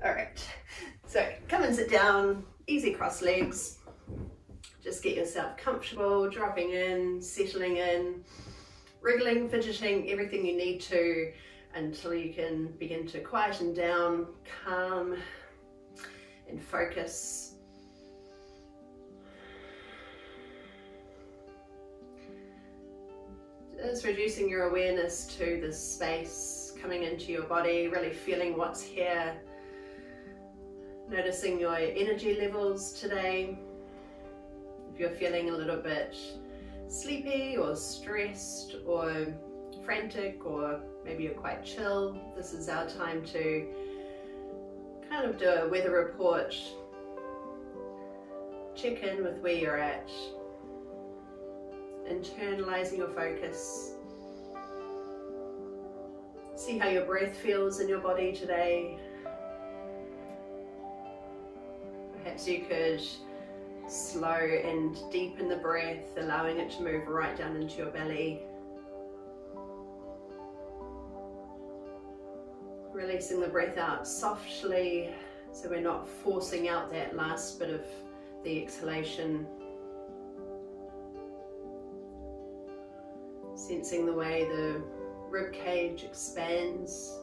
All right, so come and sit down, easy cross legs. Just get yourself comfortable, dropping in, settling in, wriggling, fidgeting, everything you need to until you can begin to quieten down, calm and focus. Just reducing your awareness to this space, coming into your body, really feeling what's here. Noticing your energy levels today. If you're feeling a little bit sleepy or stressed or frantic, or maybe you're quite chill, this is our time to kind of do a weather report, check in with where you're at, internalizing your focus. See how your breath feels in your body today. Perhaps you could slow and deepen the breath, allowing it to move right down into your belly. Releasing the breath out softly, so we're not forcing out that last bit of the exhalation. Sensing the way the rib cage expands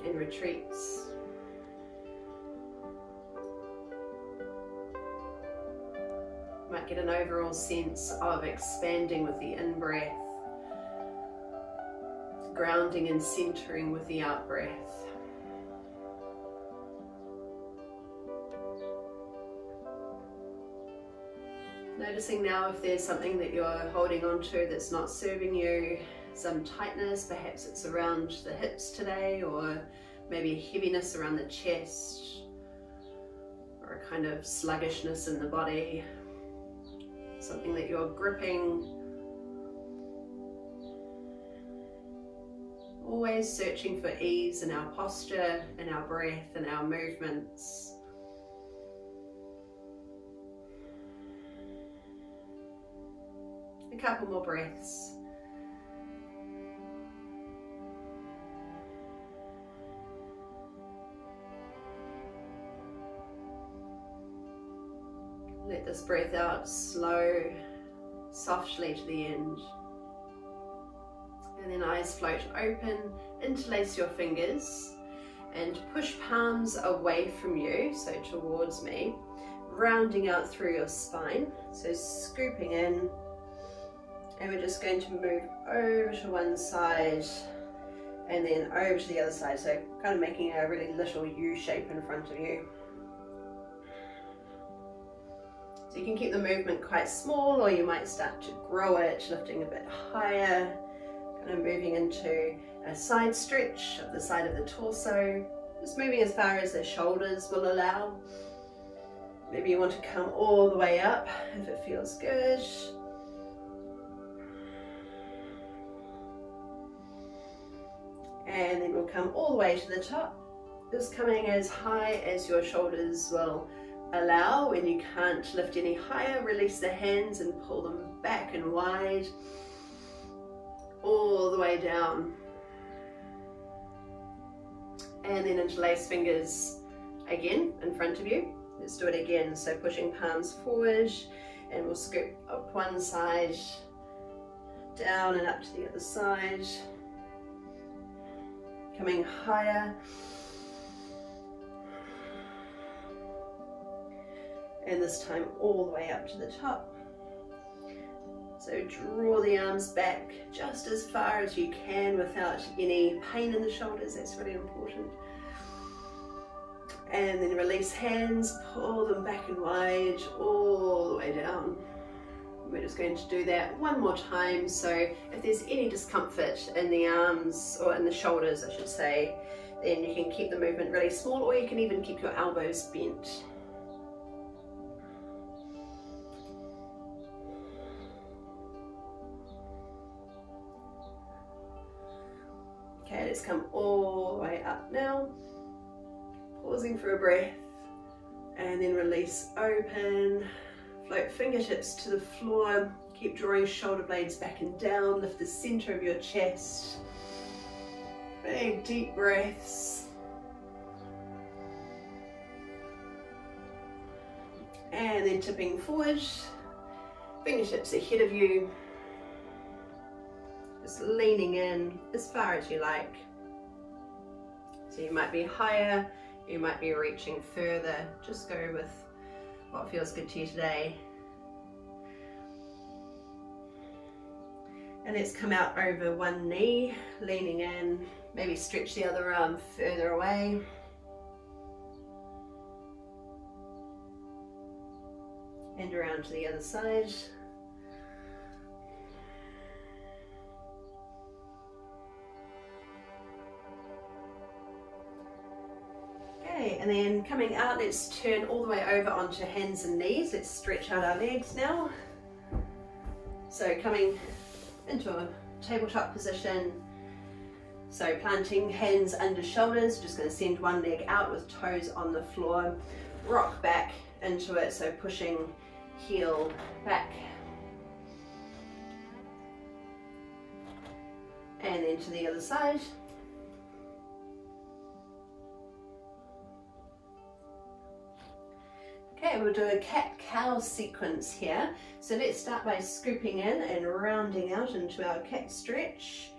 and retreats. Might get an overall sense of expanding with the in-breath, grounding and centering with the out-breath. Noticing now if there's something that you're holding on to that's not serving you, some tightness, perhaps it's around the hips today, or maybe a heaviness around the chest, or a kind of sluggishness in the body. Something that you're gripping. Always searching for ease in our posture, in our breath, and our movements. A couple more breaths. Let this breath out slow, softly to the end. And then eyes float open, interlace your fingers and push palms away from you, so towards me, rounding out through your spine. So scooping in, and we're just going to move over to one side and then over to the other side. So kind of making a really little U shape in front of you. So you can keep the movement quite small, or you might start to grow it, lifting a bit higher, kind of moving into a side stretch of the side of the torso, just moving as far as the shoulders will allow. Maybe you want to come all the way up if it feels good. And then we'll come all the way to the top, just coming as high as your shoulders will allow. When you can't lift any higher, release the hands and pull them back and wide, all the way down. And then interlace fingers again in front of you. Let's do it again. So pushing palms forward, and we'll scoop up one side, down and up to the other side. Coming higher. And this time all the way up to the top. So draw the arms back just as far as you can without any pain in the shoulders. That's really important. And then release hands, pull them back and wide, all the way down. We're just going to do that one more time. So if there's any discomfort in the arms, or in the shoulders I should say, then you can keep the movement really small, or you can even keep your elbows bent. Okay, let's come all the way up now. Pausing for a breath, and then release open. Float fingertips to the floor. Keep drawing shoulder blades back and down. Lift the center of your chest. Big deep breaths. And then tipping forward, fingertips ahead of you. Just leaning in as far as you like. So you might be higher, you might be reaching further. Just go with what feels good to you today. And let's come out over one knee, leaning in, maybe stretch the other arm further away. And around to the other side. Okay, and then coming out, let's turn all the way over onto hands and knees. Let's stretch out our legs now. So coming into a tabletop position. So planting hands under shoulders, just going to send one leg out with toes on the floor. Rock back into it, so pushing heel back. And then to the other side. Okay, we'll do a cat-cow sequence here. So let's start by scooping in and rounding out into our cat stretch.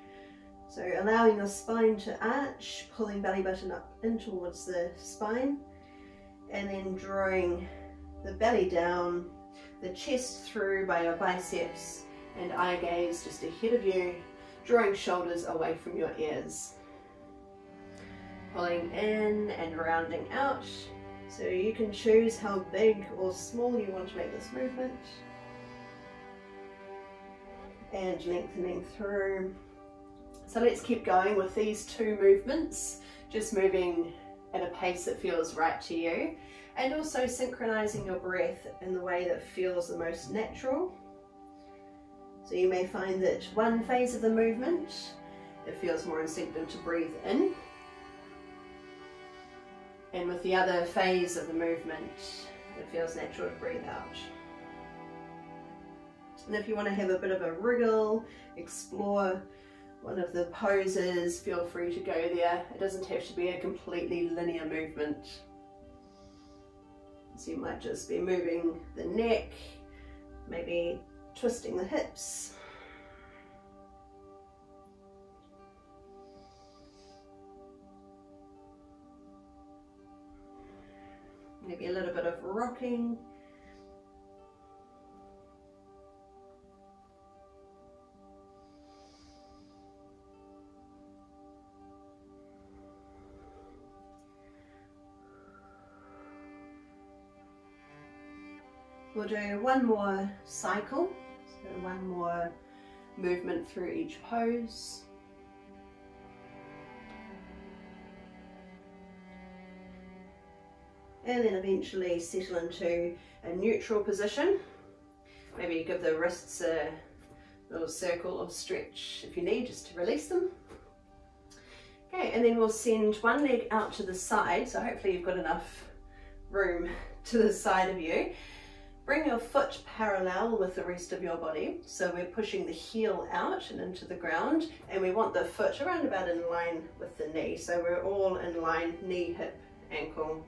So allowing your spine to arch, pulling belly button up in towards the spine, and then drawing the belly down, the chest through by your biceps, and eye gaze just ahead of you, drawing shoulders away from your ears. Pulling in and rounding out. So you can choose how big or small you want to make this movement. And lengthening through. So let's keep going with these two movements, just moving at a pace that feels right to you, and also synchronizing your breath in the way that feels the most natural. So you may find that one phase of the movement, it feels more instinctive to breathe in. And with the other phase of the movement, it feels natural to breathe out. And if you want to have a bit of a wriggle, explore one of the poses, feel free to go there. It doesn't have to be a completely linear movement. So you might just be moving the neck, maybe twisting the hips. Maybe a little bit of rocking. We'll do one more cycle, so one more movement through each pose. And then eventually settle into a neutral position. Maybe give the wrists a little circle of stretch if you need, just to release them. Okay, and then we'll send one leg out to the side, so hopefully you've got enough room to the side of you. Bring your foot parallel with the rest of your body, so we're pushing the heel out and into the ground, and we want the foot around about in line with the knee, so we're all in line, knee, hip, ankle.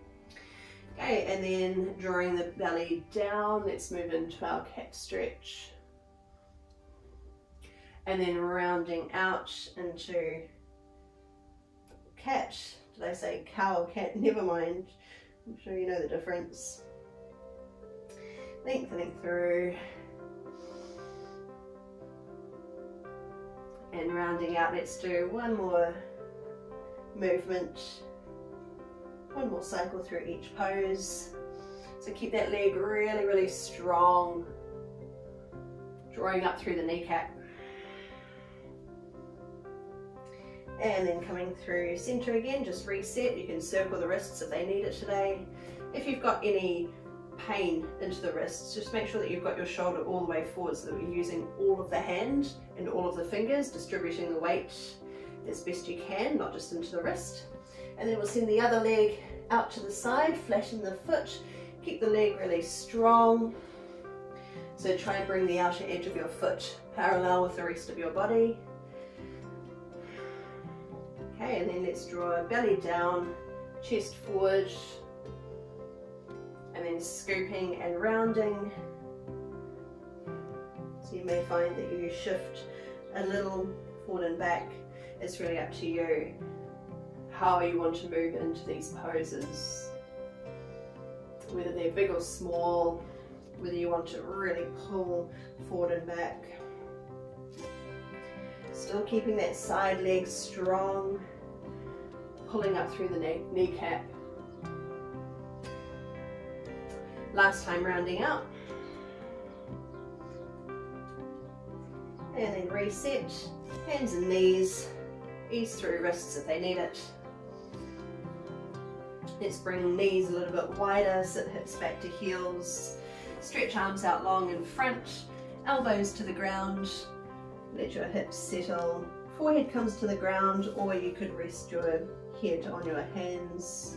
Okay, and then drawing the belly down, let's move into our cat stretch. And then rounding out into cat. Did I say cow or cat? Never mind. I'm sure you know the difference. Lengthening through. And rounding out, let's do one more movement. One more cycle through each pose. So keep that leg really, really strong. Drawing up through the kneecap. And then coming through center again, just reset. You can circle the wrists if they need it today. If you've got any pain into the wrists, just make sure that you've got your shoulder all the way forward so that you're using all of the hand and all of the fingers, distributing the weight as best you can, not just into the wrist. And then we'll send the other leg out to the side, flatten the foot, keep the leg really strong. So try and bring the outer edge of your foot parallel with the rest of your body. Okay, Okay, and then let's draw belly down, chest forward, and then scooping and rounding. So you may find that you shift a little forward and back. It's really up to you how you want to move into these poses, whether they're big or small, whether you want to really pull forward and back. Still keeping that side leg strong, pulling up through the kneecap. Last time rounding out. And then reset, hands and knees, ease through wrists if they need it. Let's bring knees a little bit wider, sit hips back to heels, stretch arms out long in front, elbows to the ground, let your hips settle, forehead comes to the ground, or you could rest your head on your hands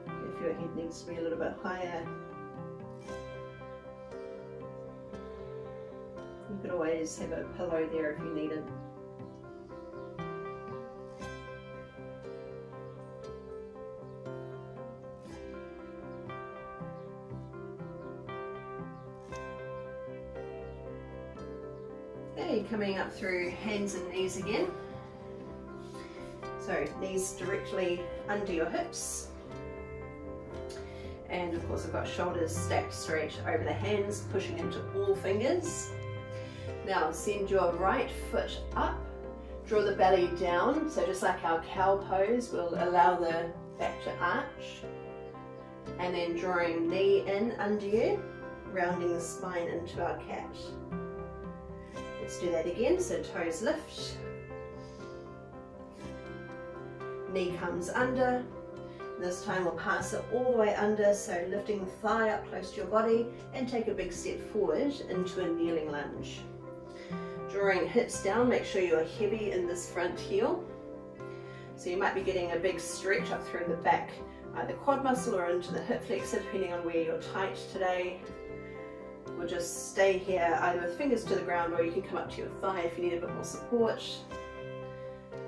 if your head needs to be a little bit higher. You could always have a pillow there if you needed. Okay, coming up through hands and knees again. So knees directly under your hips. And of course I've got shoulders stacked straight over the hands, pushing into all fingers. Now send your right foot up, draw the belly down, so just like our cow pose, we'll allow the back to arch. And then drawing knee in under you, rounding the spine into our cat. Let's do that again, so toes lift, knee comes under. This time we'll pass it all the way under, so lifting the thigh up close to your body and take a big step forward into a kneeling lunge. Drawing hips down, make sure you're heavy in this front heel. So you might be getting a big stretch up through the back, either quad muscle or into the hip flexor, depending on where you're tight today. We'll just stay here either with fingers to the ground, or you can come up to your thigh if you need a bit more support.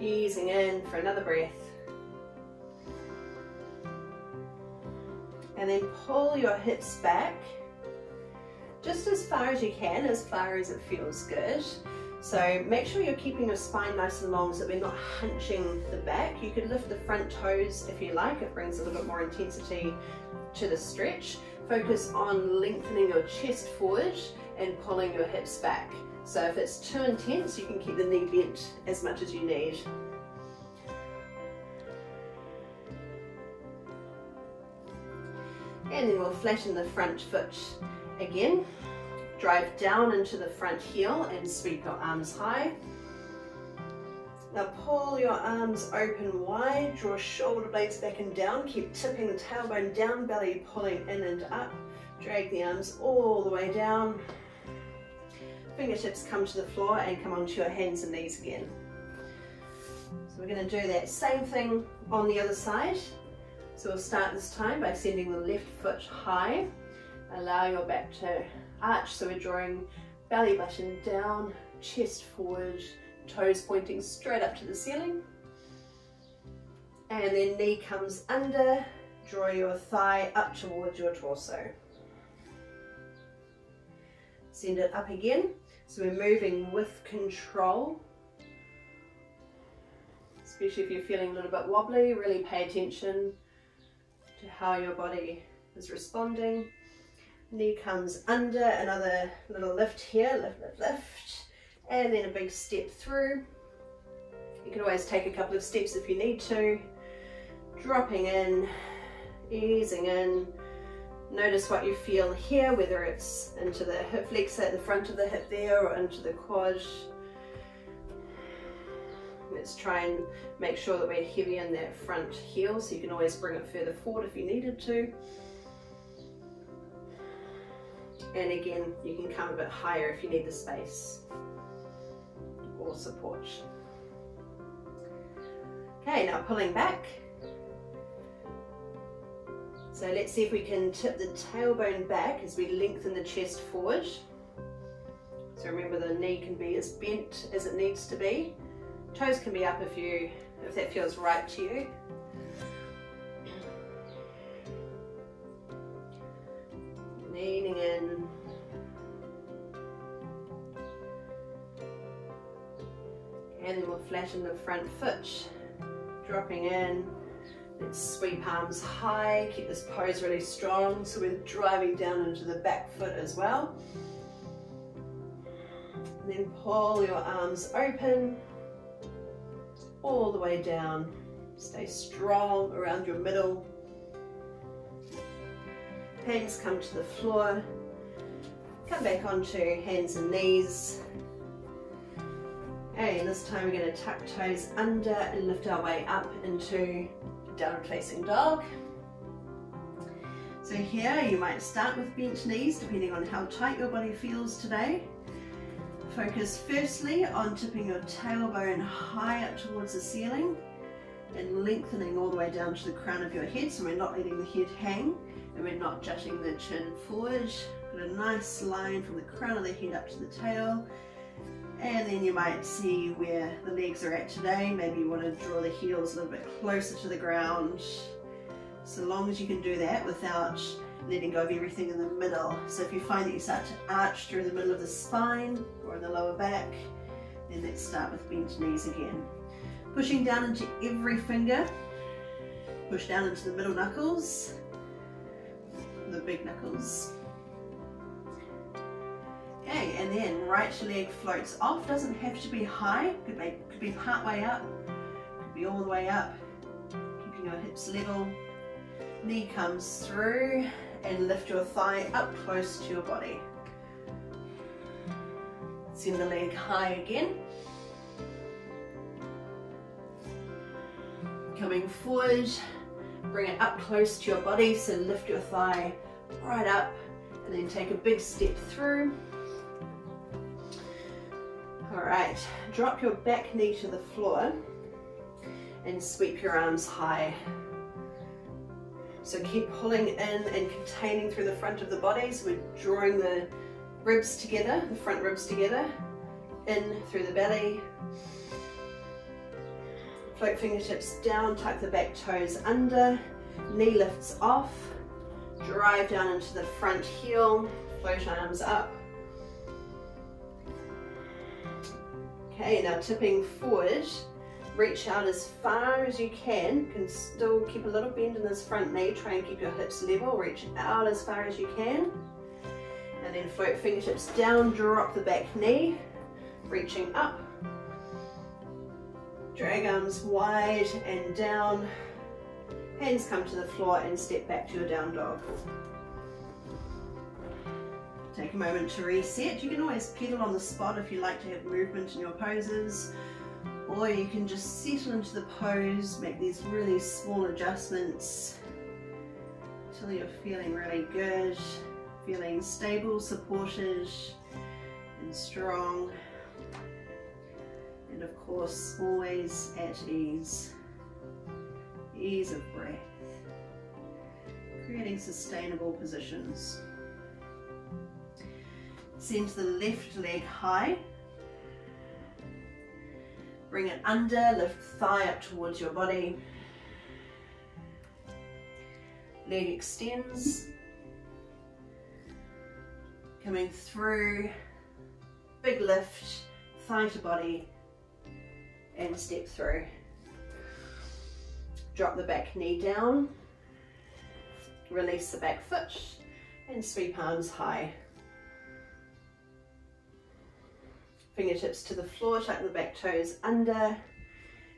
Easing in for another breath. And then pull your hips back just as far as you can, as far as it feels good. So make sure you're keeping your spine nice and long so we're not hunching the back. You could lift the front toes if you like, it brings a little bit more intensity to the stretch. Focus on lengthening your chest forward and pulling your hips back. So if it's too intense, you can keep the knee bent as much as you need. And then we'll flatten the front foot again. Drive down into the front heel and sweep your arms high. Now pull your arms open wide, draw shoulder blades back and down, keep tipping the tailbone down, belly pulling in and up. Drag the arms all the way down. Fingertips come to the floor and come onto your hands and knees again. So we're going to do that same thing on the other side. So we'll start this time by sending the left foot high. Allow your back to arch, so we're drawing belly button down, chest forward, toes pointing straight up to the ceiling. And then knee comes under, draw your thigh up towards your torso. Send it up again, so we're moving with control. Especially if you're feeling a little bit wobbly, really pay attention to how your body is responding. Knee comes under, another little lift here, lift, lift, lift, and then a big step through. You can always take a couple of steps if you need to. Dropping in, easing in. Notice what you feel here, whether it's into the hip flexor at the front of the hip there or into the quad. Let's try and make sure that we're heavy in that front heel, so you can always bring it further forward if you needed to. And again, you can come a bit higher if you need the space or support. Okay, now pulling back. So let's see if we can tip the tailbone back as we lengthen the chest forward. So remember, the knee can be as bent as it needs to be. Toes can be up if you if that feels right to you. Leaning in. And then we'll flatten the front foot, dropping in. Let's sweep arms high, keep this pose really strong, so we're driving down into the back foot as well. And then pull your arms open, all the way down. Stay strong around your middle. Hands come to the floor. Come back onto hands and knees. Okay, this time we're going to tuck toes under and lift our way up into downward facing dog. So here you might start with bent knees depending on how tight your body feels today. Focus firstly on tipping your tailbone high up towards the ceiling and lengthening all the way down to the crown of your head, so we're not letting the head hang and we're not jutting the chin forward. Got a nice line from the crown of the head up to the tail. And then you might see where the legs are at today. Maybe you want to draw the heels a little bit closer to the ground. So long as you can do that without letting go of everything in the middle. So if you find that you start to arch through the middle of the spine or in the lower back, then let's start with bent knees again. Pushing down into every finger. Push down into the middle knuckles, the big knuckles. Okay, and then right leg floats off, doesn't have to be high, could be part way up, could be all the way up, keeping your hips level. Knee comes through and lift your thigh up close to your body. Send the leg high again. Coming forward, bring it up close to your body, so lift your thigh right up and then take a big step through. Alright, drop your back knee to the floor and sweep your arms high. So keep pulling in and containing through the front of the body, so we're drawing the ribs together, the front ribs together, in through the belly. Float fingertips down, tuck the back toes under, knee lifts off, drive down into the front heel, float arms up. Okay, now tipping forward, reach out as far as you can still keep a little bend in this front knee, try and keep your hips level, reach out as far as you can, and then float fingertips down, drop the back knee, reaching up, drag arms wide and down, hands come to the floor and step back to your down dog. Take a moment to reset. You can always pedal on the spot if you like to have movement in your poses, or you can just settle into the pose, make these really small adjustments until you're feeling really good, feeling stable, supported and strong, and of course always at ease. Ease of breath, creating sustainable positions. Send the left leg high. Bring it under, lift thigh up towards your body. Leg extends. Coming through, big lift, thigh to body, and step through. Drop the back knee down. Release the back foot and sweep arms high. Fingertips to the floor, tuck the back toes under,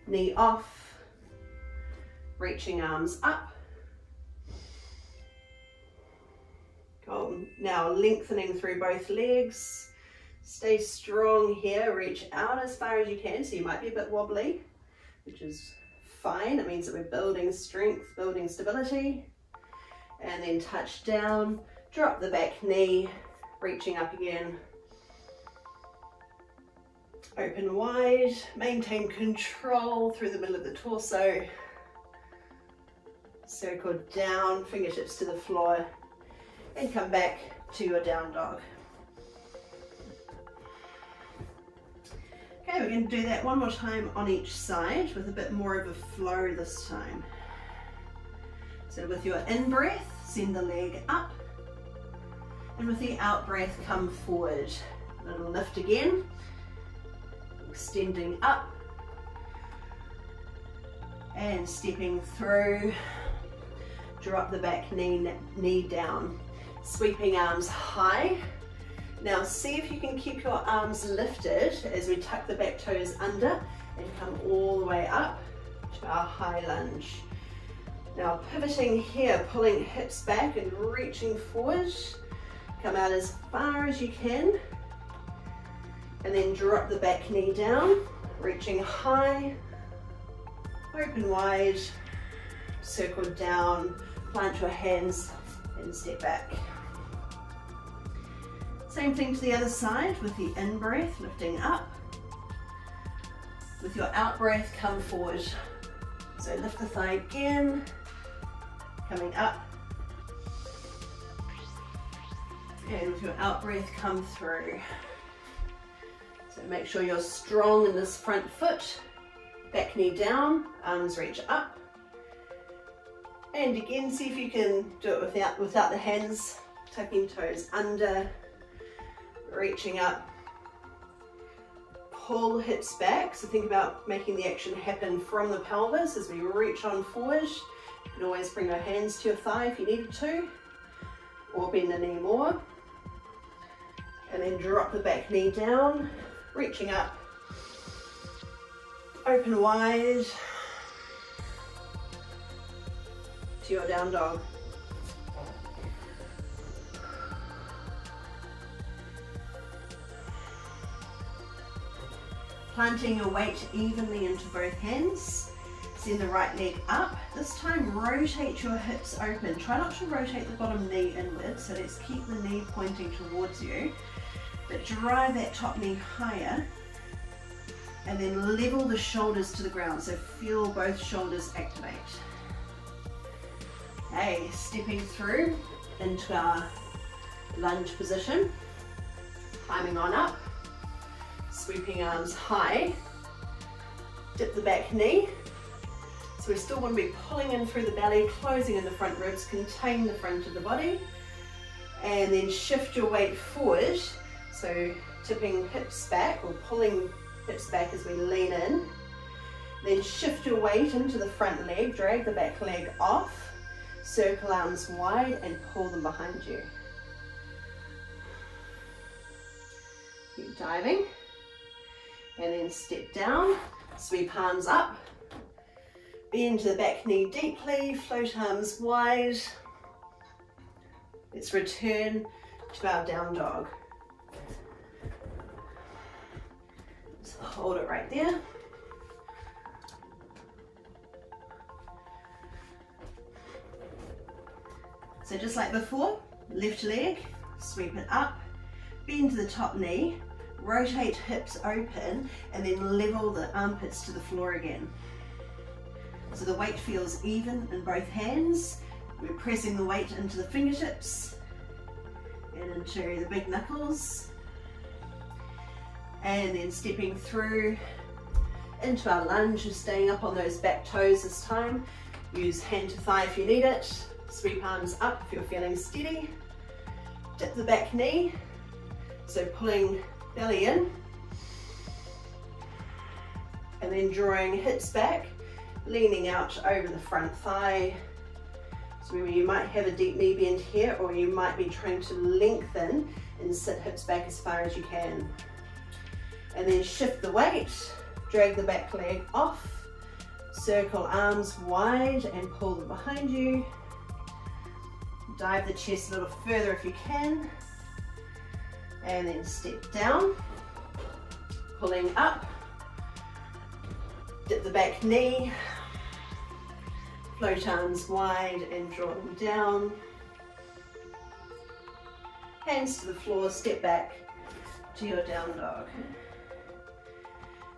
knee off, reaching arms up. Cool. Now lengthening through both legs. Stay strong here, reach out as far as you can, so you might be a bit wobbly, which is fine. It means that we're building strength, building stability. And then touch down, drop the back knee, reaching up again. Open wide, maintain control through the middle of the torso. Circle down, fingertips to the floor, and come back to your down dog. Okay, Okay, we're going to do that one more time on each side with a bit more of a flow this time. So with your in-breath, send the leg up, and with the out-breath, come forward. A little lift again, extending up, and stepping through, drop the back knee down, sweeping arms high. Now see if you can keep your arms lifted as we tuck the back toes under and come all the way up to our high lunge. Now pivoting here, pulling hips back and reaching forward, come out as far as you can, and then drop the back knee down, reaching high, open wide, circle down, plant your hands and step back. Same thing to the other side with the in-breath, lifting up. With your out-breath, come forward. So lift the thigh again, coming up. And with your out-breath, come through. So make sure you're strong in this front foot. Back knee down, arms reach up. And again, see if you can do it without the hands, tucking toes under, reaching up. Pull hips back, so think about making the action happen from the pelvis as we reach on forward. You can always bring your hands to your thigh if you needed to, or bend the knee more. And then drop the back knee down, reaching up. Open wide to your down dog. Planting your weight evenly into both hands. Send the right leg up. This time rotate your hips open. Try not to rotate the bottom knee inward, so let's keep the knee pointing towards you. But drive that top knee higher. And then level the shoulders to the ground, so feel both shoulders activate. Okay, stepping through into our lunge position, climbing on up, sweeping arms high, dip the back knee. So we still want to be pulling in through the belly, closing in the front ribs, contain the front of the body, and then shift your weight forward. So tipping hips back or pulling hips back as we lean in. Then shift your weight into the front leg, drag the back leg off, circle arms wide and pull them behind you. Keep diving. And then step down, sweep arms up, bend the back knee deeply, float arms wide. Let's return to our down dog. Just hold it right there. So just like before, left leg, sweep it up, bend to the top knee, rotate hips open, and then level the armpits to the floor again. So the weight feels even in both hands. We're pressing the weight into the fingertips and into the big knuckles. And then stepping through into our lunge, staying up on those back toes this time. Use hand to thigh if you need it. Sweep arms up if you're feeling steady. Dip the back knee. So pulling belly in, and then drawing hips back, leaning out over the front thigh. So you might have a deep knee bend here, or you might be trying to lengthen and sit hips back as far as you can. And then shift the weight, drag the back leg off, circle arms wide and pull them behind you. Dive the chest a little further if you can. And then step down, pulling up, dip the back knee, float arms wide and draw them down. Hands to the floor, step back to your down dog.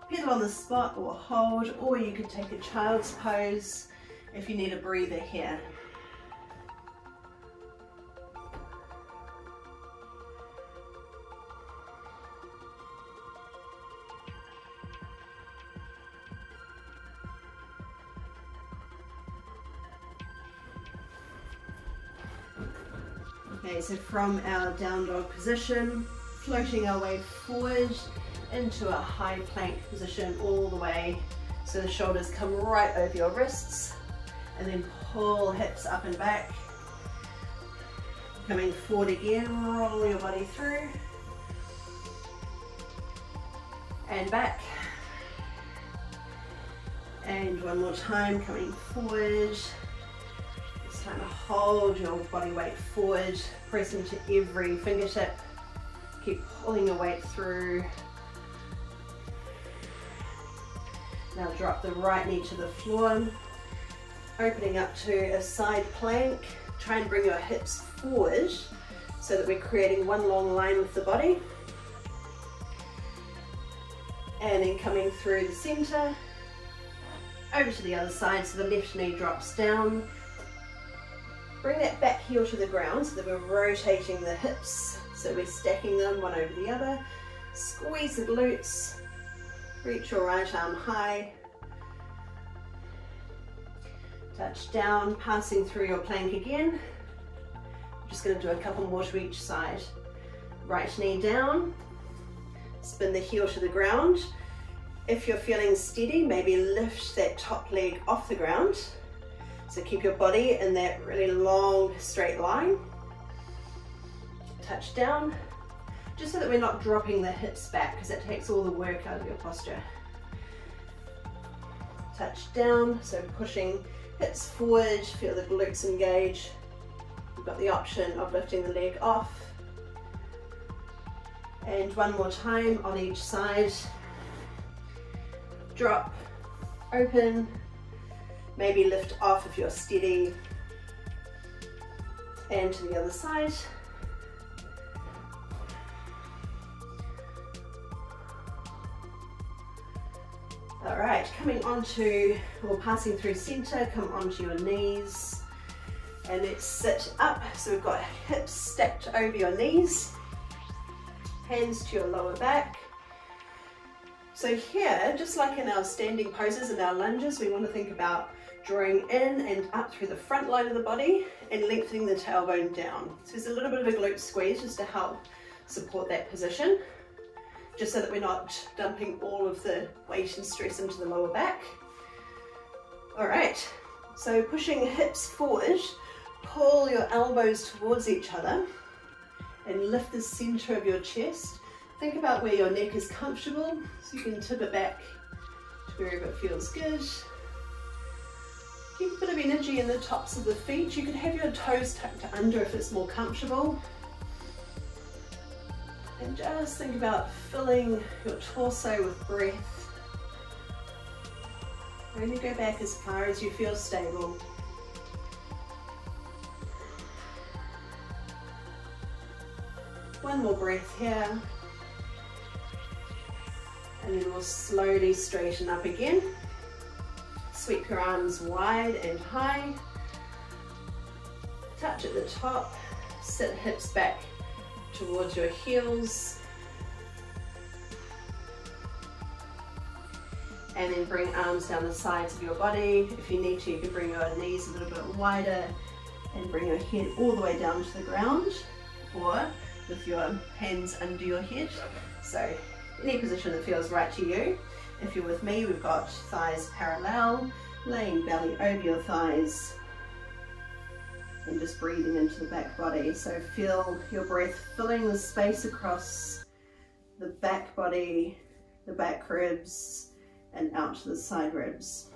Pedal on the spot or hold, or you could take a child's pose if you need a breather here. Okay, so from our down dog position, floating our way forward into a high plank position all the way so the shoulders come right over your wrists, and then pull hips up and back. Coming forward again, roll your body through and back. And one more time, coming forward. This time hold your body weight forward, press into every fingertip. Keep pulling your weight through. Now drop the right knee to the floor, opening up to a side plank. Try and bring your hips forward so that we're creating one long line with the body. And then coming through the center, over to the other side, so the left knee drops down. Bring that back heel to the ground so that we're rotating the hips, so we're stacking them one over the other. Squeeze the glutes, reach your right arm high. Touch down, passing through your plank again. I'm just going to do a couple more to each side. Right knee down, spin the heel to the ground. If you're feeling steady, maybe lift that top leg off the ground. So keep your body in that really long straight line. Touch down, just so that we're not dropping the hips back, because that takes all the work out of your posture. Touch down, so pushing hips forward, feel the glutes engage. You've got the option of lifting the leg off. And one more time on each side. Drop, open, maybe lift off if you're steady. And to the other side. All right, coming onto, or passing through center, come onto your knees. And let's sit up. So we've got hips stacked over your knees. Hands to your lower back. So here, just like in our standing poses and our lunges, we want to think about drawing in and up through the front line of the body and lengthening the tailbone down. So there's a little bit of a glute squeeze just to help support that position, just so that we're not dumping all of the weight and stress into the lower back. All right, so pushing hips forward, pull your elbows towards each other and lift the center of your chest. Think about where your neck is comfortable, so you can tip it back to wherever it feels good. Keep a bit of energy in the tops of the feet. You can have your toes tucked under if it's more comfortable. And just think about filling your torso with breath. Only go back as far as you feel stable. One more breath here. And then we'll slowly straighten up again. Sweep your arms wide and high. Touch at the top. Sit hips back towards your heels. And then bring arms down the sides of your body. If you need to, you can bring your knees a little bit wider and bring your head all the way down to the ground, or with your hands under your head. So any position that feels right to you. If you're with me, we've got thighs parallel, laying belly over your thighs, and just breathing into the back body. So feel your breath filling the space across the back body, the back ribs, and out to the side ribs.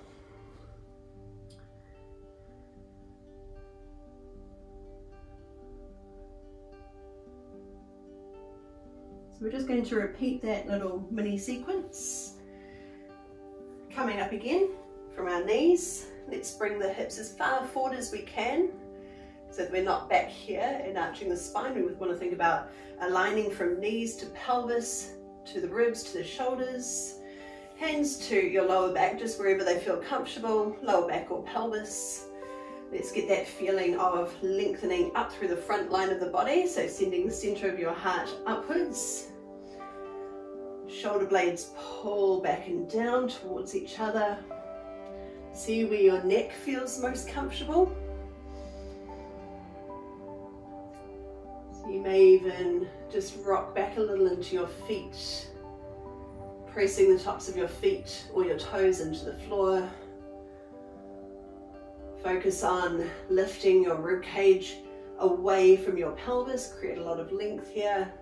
So we're just going to repeat that little mini sequence. Coming up again from our knees, let's bring the hips as far forward as we can so that we're not back here and arching the spine. We want to think about aligning from knees to pelvis, to the ribs, to the shoulders. Hands to your lower back, just wherever they feel comfortable, lower back or pelvis. Let's get that feeling of lengthening up through the front line of the body, so sending the center of your heart upwards. Shoulder blades pull back and down towards each other. See where your neck feels most comfortable. You may even just rock back a little into your feet, pressing the tops of your feet or your toes into the floor. Focus on lifting your rib cage away from your pelvis, create a lot of length here.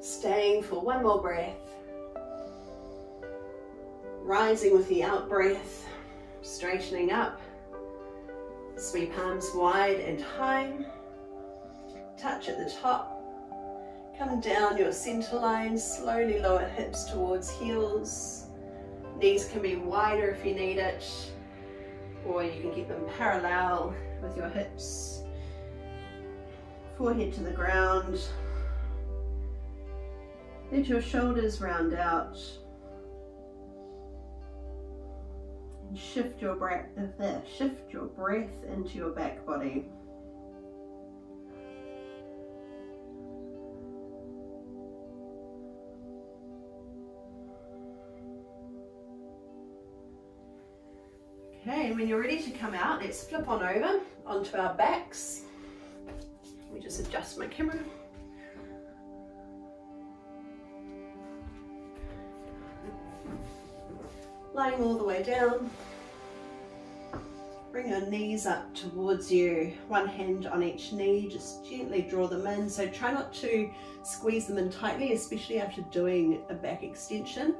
Staying for one more breath. Rising with the out breath, straightening up. Sweep arms wide and high. Touch at the top. Come down your center line, slowly lower hips towards heels. Knees can be wider if you need it, or you can keep them parallel with your hips. Forehead to the ground. Let your shoulders round out. And shift your breath into your back body. Okay, and when you're ready to come out, let's flip on over onto our backs. Let me just adjust my camera. Lying all the way down. Bring your knees up towards you, one hand on each knee, just gently draw them in. So try not to squeeze them in tightly, especially after doing a back extension.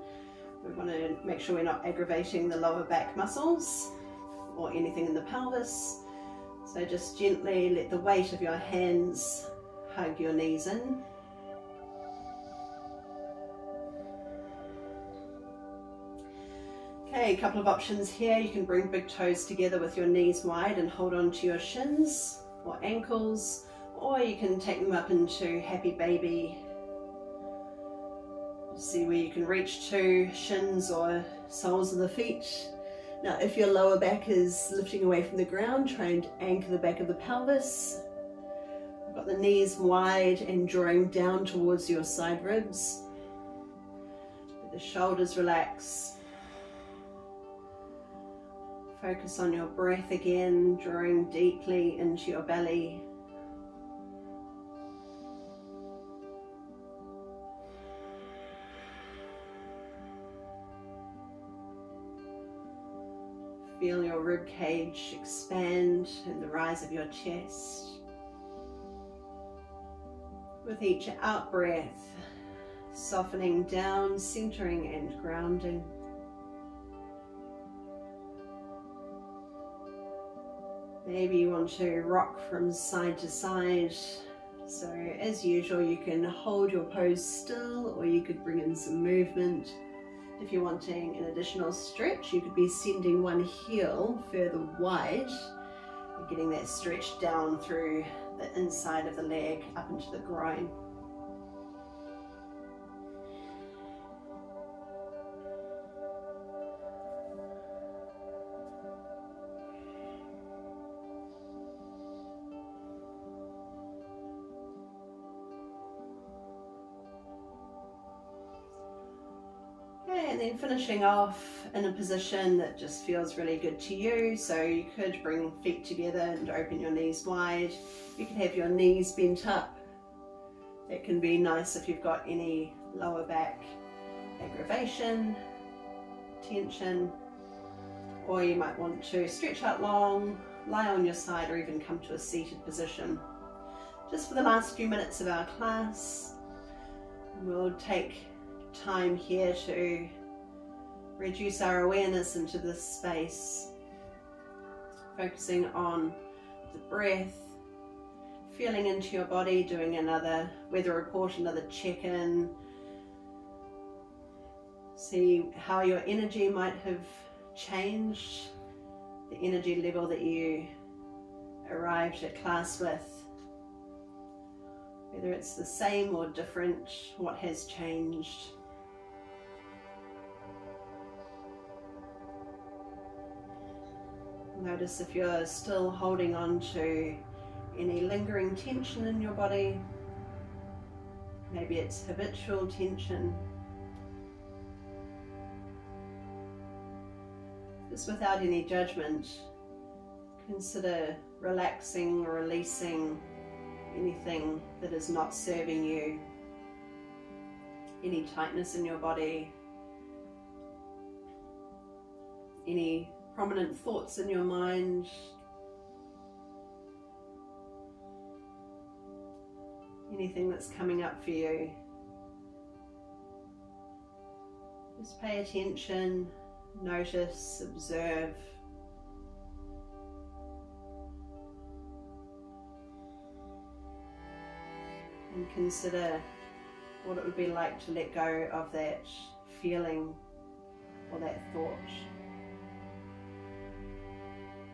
We want to make sure we're not aggravating the lower back muscles or anything in the pelvis. So just gently let the weight of your hands hug your knees in. Okay, a couple of options here. You can bring big toes together with your knees wide and hold on to your shins or ankles, or you can take them up into happy baby. See where you can reach to shins or soles of the feet. Now, if your lower back is lifting away from the ground, try and anchor the back of the pelvis. You've got the knees wide and drawing down towards your side ribs. Let the shoulders relax. Focus on your breath again, drawing deeply into your belly. Feel your rib cage expand and the rise of your chest. With each out breath, softening down, centering and grounding. Maybe you want to rock from side to side. So as usual, you can hold your pose still, or you could bring in some movement. If you're wanting an additional stretch, you could be sending one heel further wide. You're getting that stretch down through the inside of the leg up into the groin. And then finishing off in a position that just feels really good to you. So you could bring feet together and open your knees wide. You could have your knees bent up. It can be nice if you've got any lower back aggravation, tension, or you might want to stretch out long, lie on your side, or even come to a seated position. Just for the last few minutes of our class, we'll take time here to reduce our awareness into this space, focusing on the breath, feeling into your body, doing another weather report, another check-in. See how your energy might have changed, the energy level that you arrived at class with. Whether it's the same or different, what has changed. Notice if you're still holding on to any lingering tension in your body. Maybe it's habitual tension. Just without any judgment, Consider relaxing or releasing anything that is not serving you, any tightness in your body, any prominent thoughts in your mind, anything that's coming up for you. Just pay attention, notice, observe. And consider what it would be like to let go of that feeling or that thought.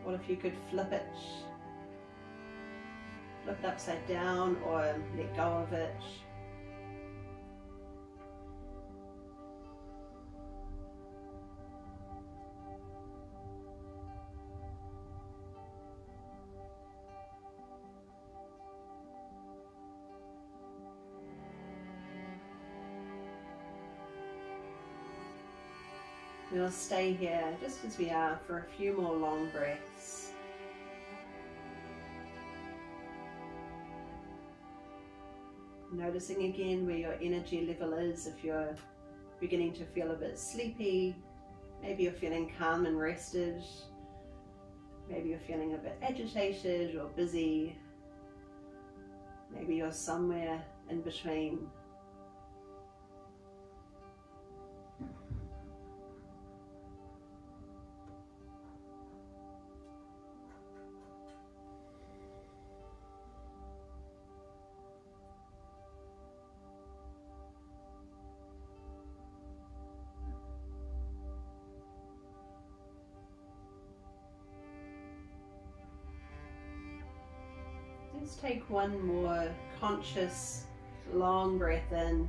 What if you could flip it upside down or let go of it? We'll stay here just as we are for a few more long breaths. Noticing again where your energy level is. If you're beginning to feel a bit sleepy, maybe you're feeling calm and rested, maybe you're feeling a bit agitated or busy, maybe you're somewhere in between. Let's take one more conscious, long breath in.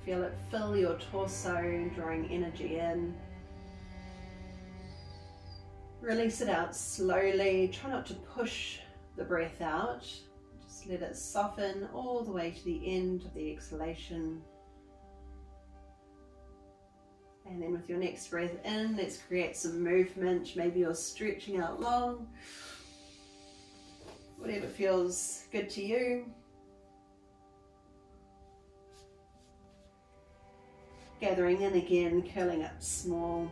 Feel it fill your torso, drawing energy in. Release it out slowly. Try not to push the breath out. Just let it soften all the way to the end of the exhalation. And then with your next breath in, let's create some movement. Maybe you're stretching out long. Whatever feels good to you. Gathering in again, curling up small.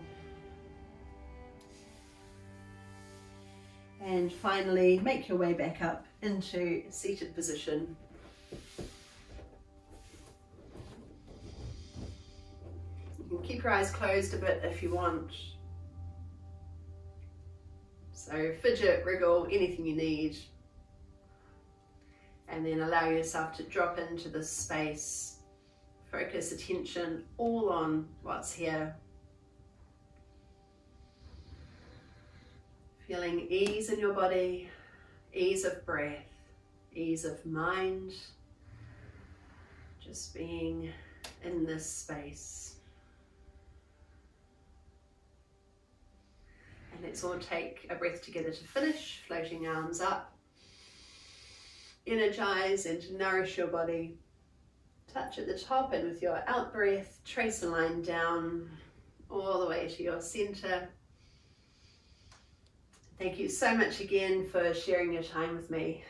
And finally, make your way back up into seated position. You can keep your eyes closed a bit if you want. So fidget, wriggle, anything you need. And then allow yourself to drop into this space. Focus attention all on what's here. Feeling ease in your body, ease of breath, ease of mind. Just being in this space. And let's all take a breath together to finish, floating arms up. Energize and nourish your body. Touch at the top, and with your out breath, trace a line down all the way to your center. Thank you so much again for sharing your time with me.